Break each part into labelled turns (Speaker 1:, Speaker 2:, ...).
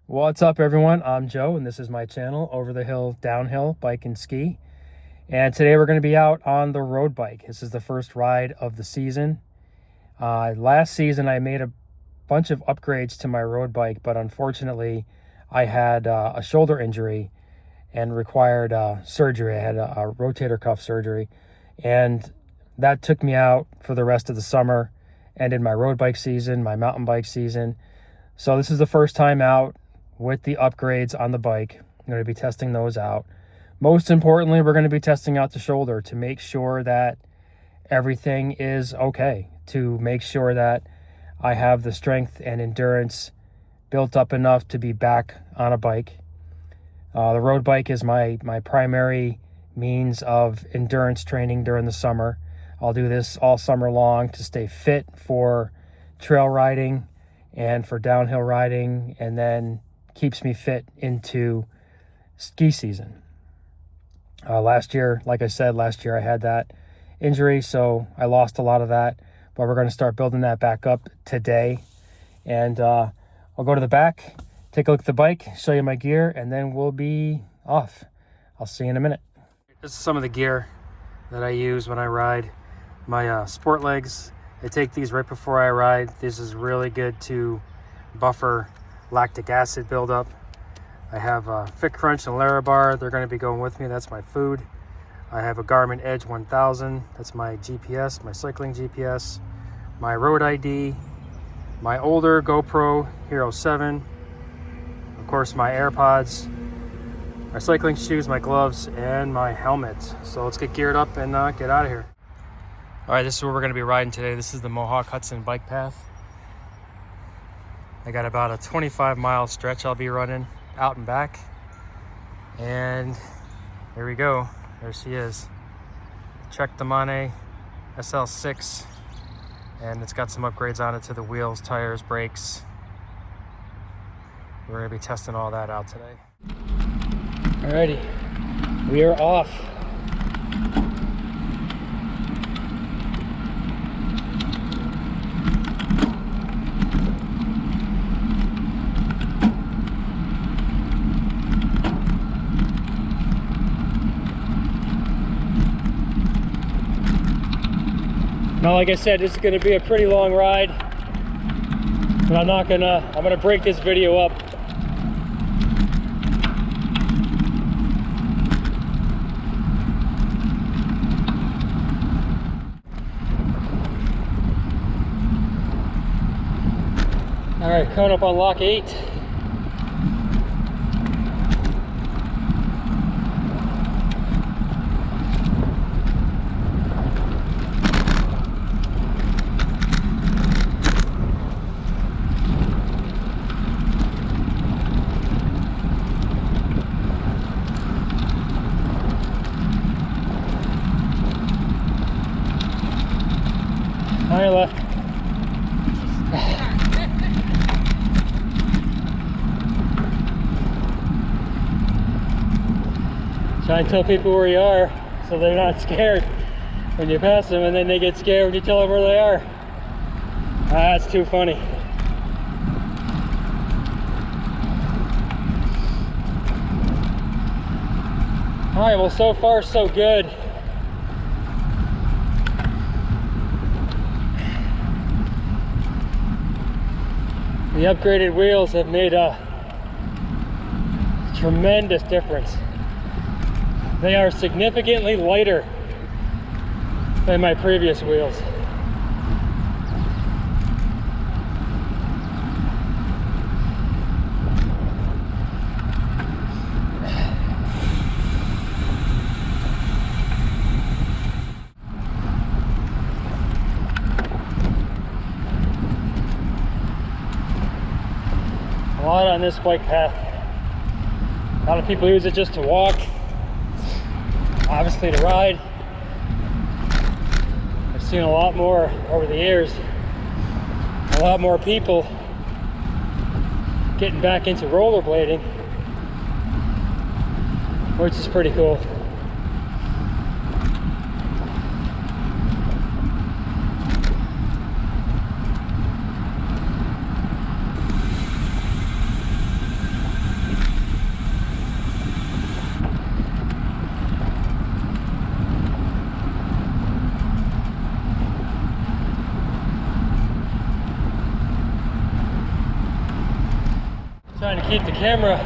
Speaker 1: What's up, everyone? I'm Joe, and this is my channel, Over the Hill Downhill Bike and Ski. And today we're going to be out on the road bike. This is the first ride of the season. Last season, I made a bunch of upgrades to my road bike, but unfortunately, I had a shoulder injury and required surgery. I had a rotator cuff surgery, and that took me out for the rest of the summer, ended my road bike season, my mountain bike season. So this is the first time out with the upgrades on the bike. I'm going to be testing those out. Most importantly, we're going to be testing out the shoulder to make sure that everything is okay, to make sure that I have the strength and endurance built up enough to be back on a bike. The road bike is my primary means of endurance training during the summer. I'll do this all summer long to stay fit for trail riding and for downhill riding, and then keeps me fit into ski season. Last year, like I said, I had that injury, so I lost a lot of that, but we're going to start building that back up today. And I'll go to the back, take a look at the bike, show you my gear, and then we'll be off. I'll see you in a minute. This is some of the gear that I use when I ride. My sport legs, I take these right before I ride. This is really good to buffer lactic acid buildup. I have a Fit Crunch and Larabar. They're going to be going with me. That's my food. I have a Garmin Edge 1000. That's my GPS, my cycling GPS. My Road ID. My older GoPro Hero 7. Of course, my AirPods. My cycling shoes, my gloves, and my helmet. So let's get geared up and get out of here. All right, this is where we're going to be riding today. This is the Mohawk Hudson bike path. I got about a 25-mile stretch I'll be running out and back. And here we go. There she is. Trek Domane SL6. And it's got some upgrades on it to the wheels, tires, brakes. We're going to be testing all that out today. Alrighty, we are off. Now, like I said, this is going to be a pretty long ride, but I'm gonna break this video up. All right, coming up on lock 8. Higher left. Try and tell people where you are so they're not scared when you pass them, and then they get scared when you tell them where they are. That's too funny. All right, well, so far so good. The upgraded wheels have made a tremendous difference. They are significantly lighter than my previous wheels. A lot on this bike path. A lot of people use it just to walk, obviously to ride. I've seen a lot more over the years, a lot more people getting back into rollerblading, which is pretty cool. Trying to keep the camera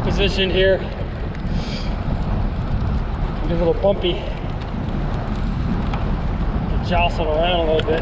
Speaker 1: positioned here. Get a little bumpy. Get jostled around a little bit.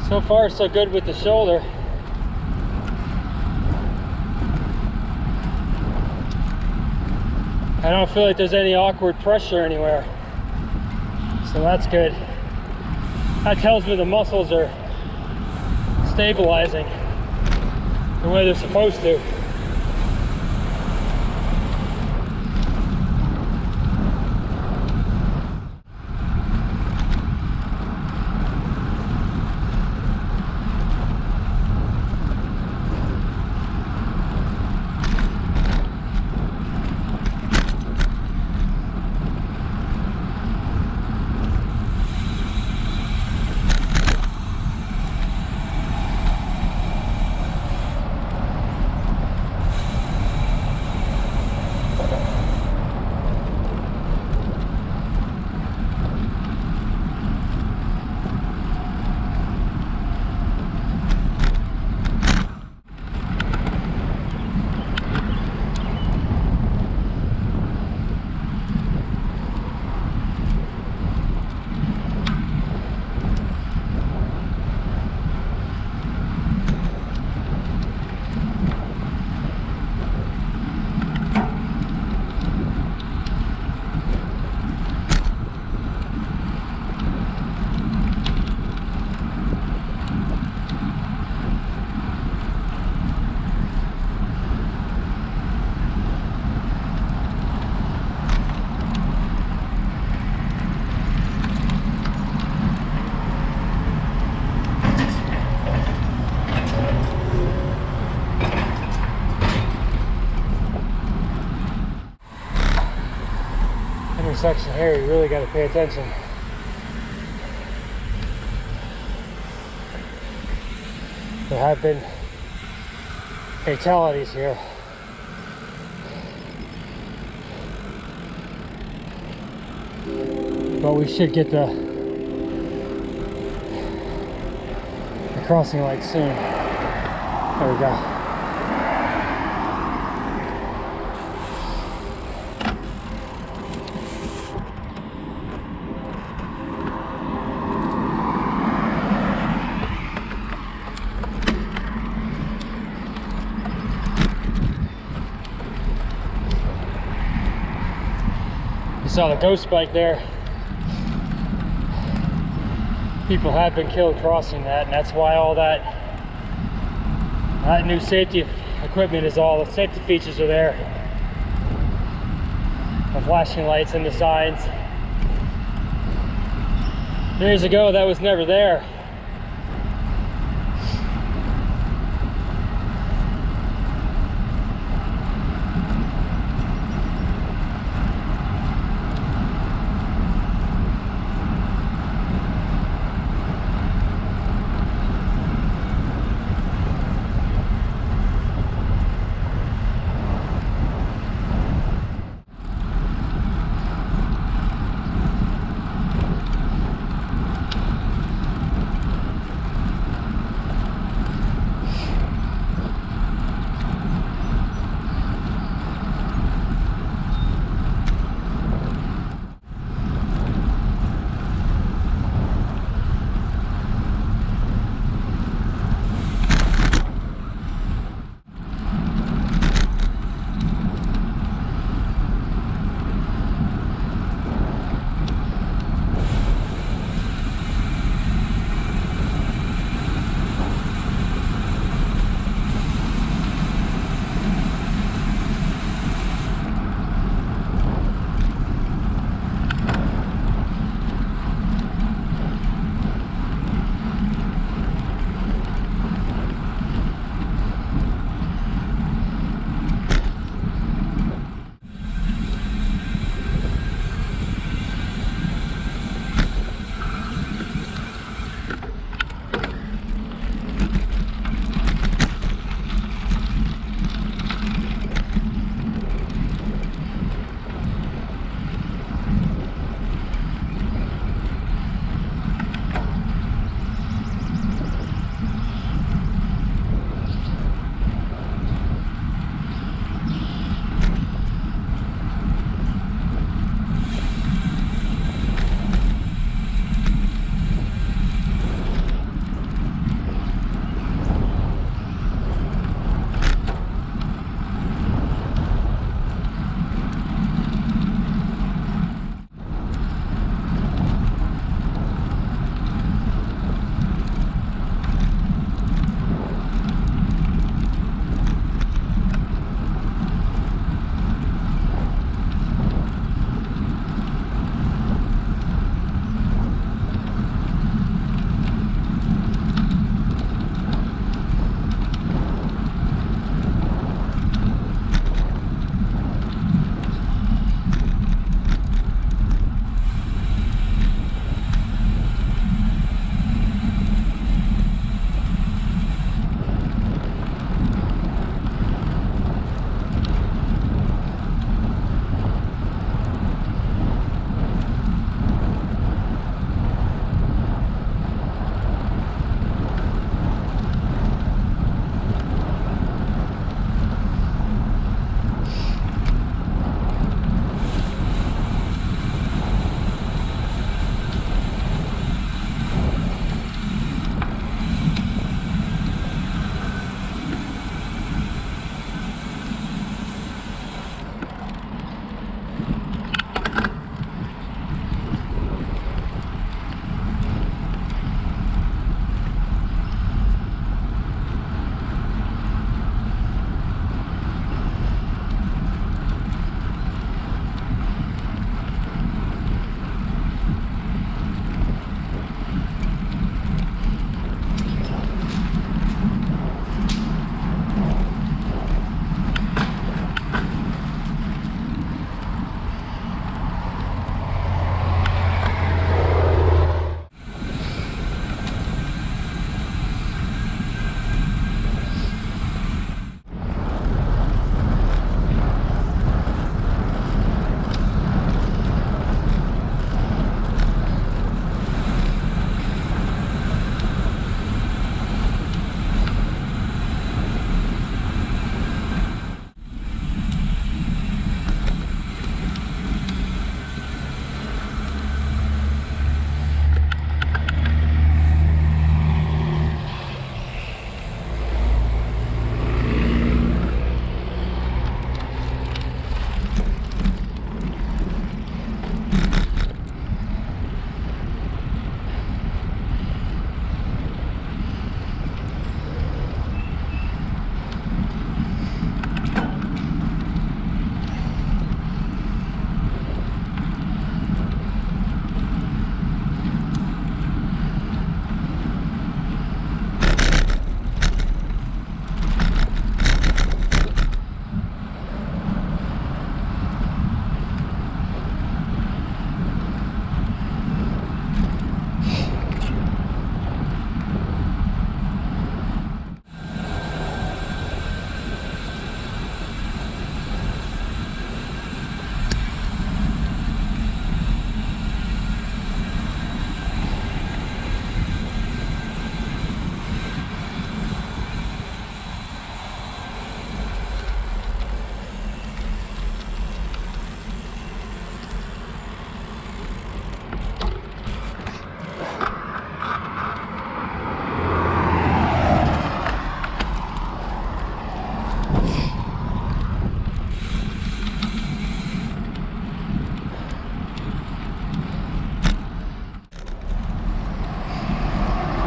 Speaker 1: So far, so good with the shoulder. I don't feel like there's any awkward pressure anywhere. So that's good. That tells me the muscles are stabilizing the way they're supposed to. Intersection here, you really got to pay attention. There have been fatalities here. But we should get the crossing light soon. There we go. Saw the ghost bike there. People have been killed crossing that, and that's why all that new safety equipment is, all the safety features are there. The flashing lights and the signs. Years ago, that was never there.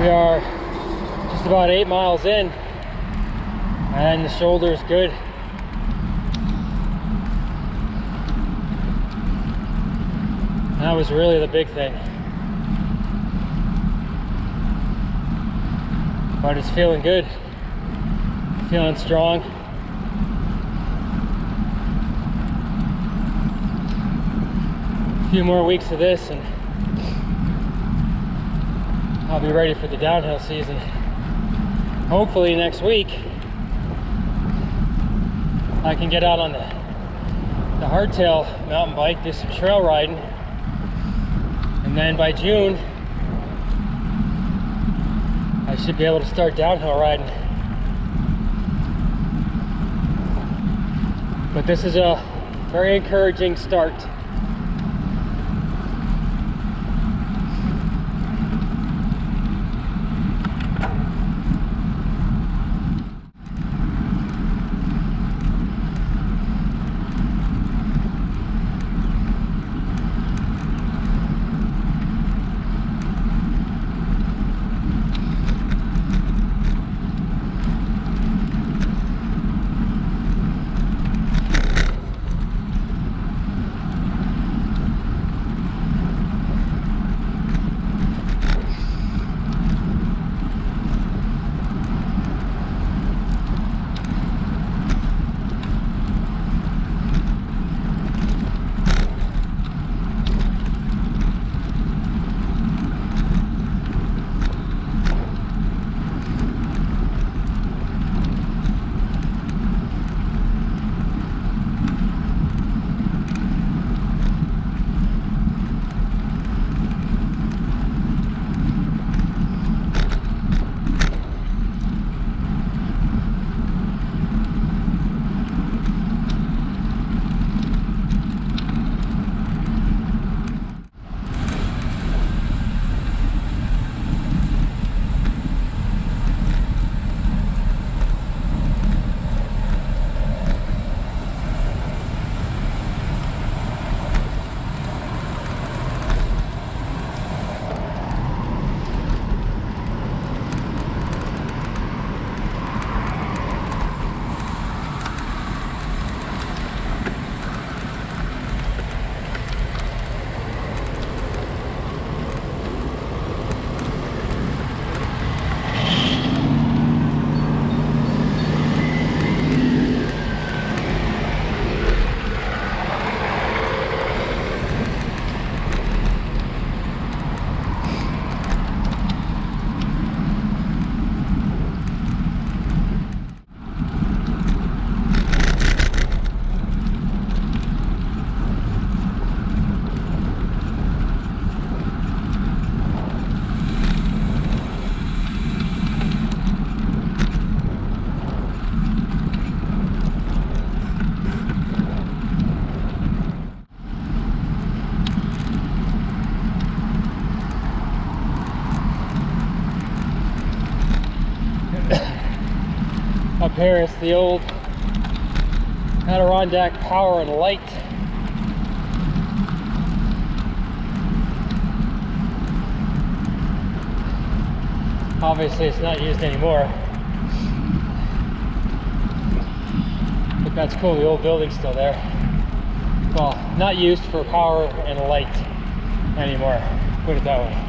Speaker 1: We are just about 8 miles in, and the shoulder is good. That was really the big thing. But it's feeling good, feeling strong. A few more weeks of this and I'll be ready for the downhill season. Hopefully next week I can get out on the hardtail mountain bike, do some trail riding, and then by June I should be able to start downhill riding. But this is a very encouraging start. Up here it's the old Adirondack Power and Light. Obviously it's not used anymore, but that's cool, the old building's still there. Well, not used for power and light anymore, put it that way.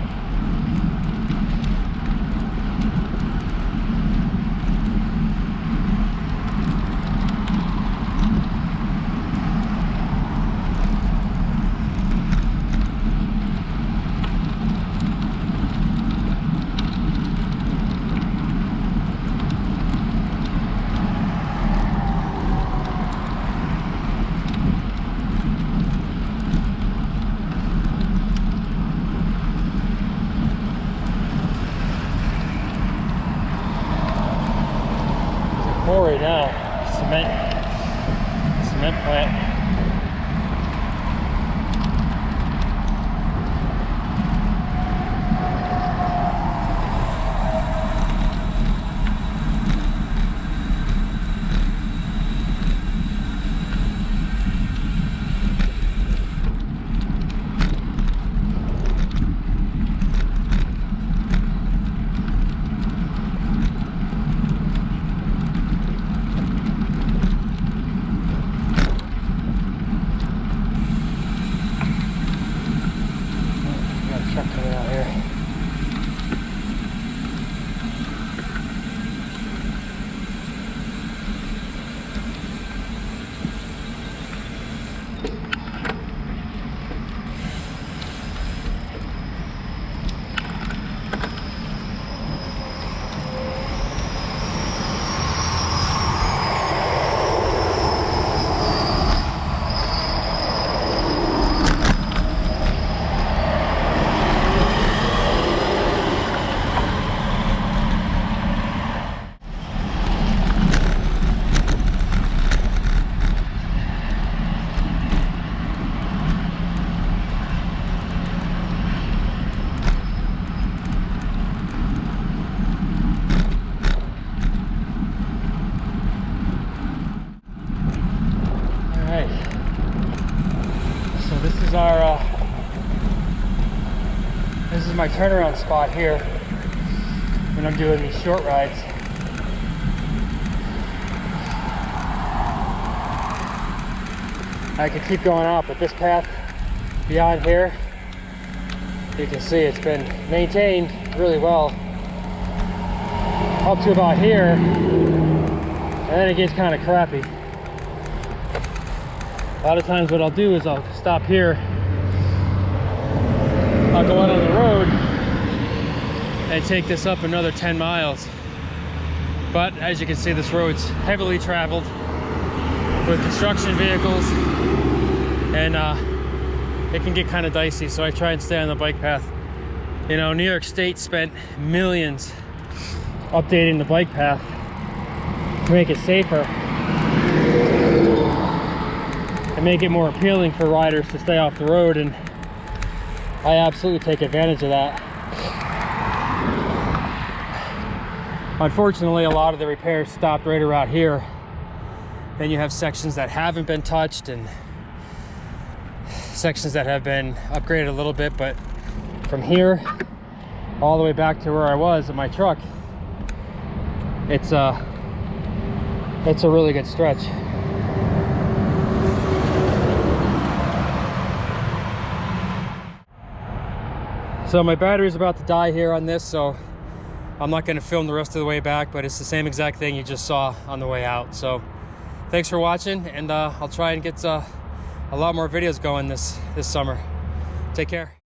Speaker 1: This is my turnaround spot here when I'm doing these short rides. I could keep going out, but this path beyond here, you can see it's been maintained really well up to about here, and then it gets kind of crappy. A lot of times what I'll do is I'll stop here, I'll go out on the road and take this up another 10 miles. But as you can see, this road's heavily traveled with construction vehicles, and it can get kind of dicey, so I try and stay on the bike path. You know, New York State spent millions updating the bike path to make it safer and make it more appealing for riders to stay off the road, and I absolutely take advantage of that. Unfortunately, a lot of the repairs stopped right around here. Then you have sections that haven't been touched and sections that have been upgraded a little bit, but from here all the way back to where I was in my truck, it's a really good stretch. So my battery's about to die here on this, so I'm not going to film the rest of the way back, but it's the same exact thing you just saw on the way out. So thanks for watching, and I'll try and get a lot more videos going this summer. Take care.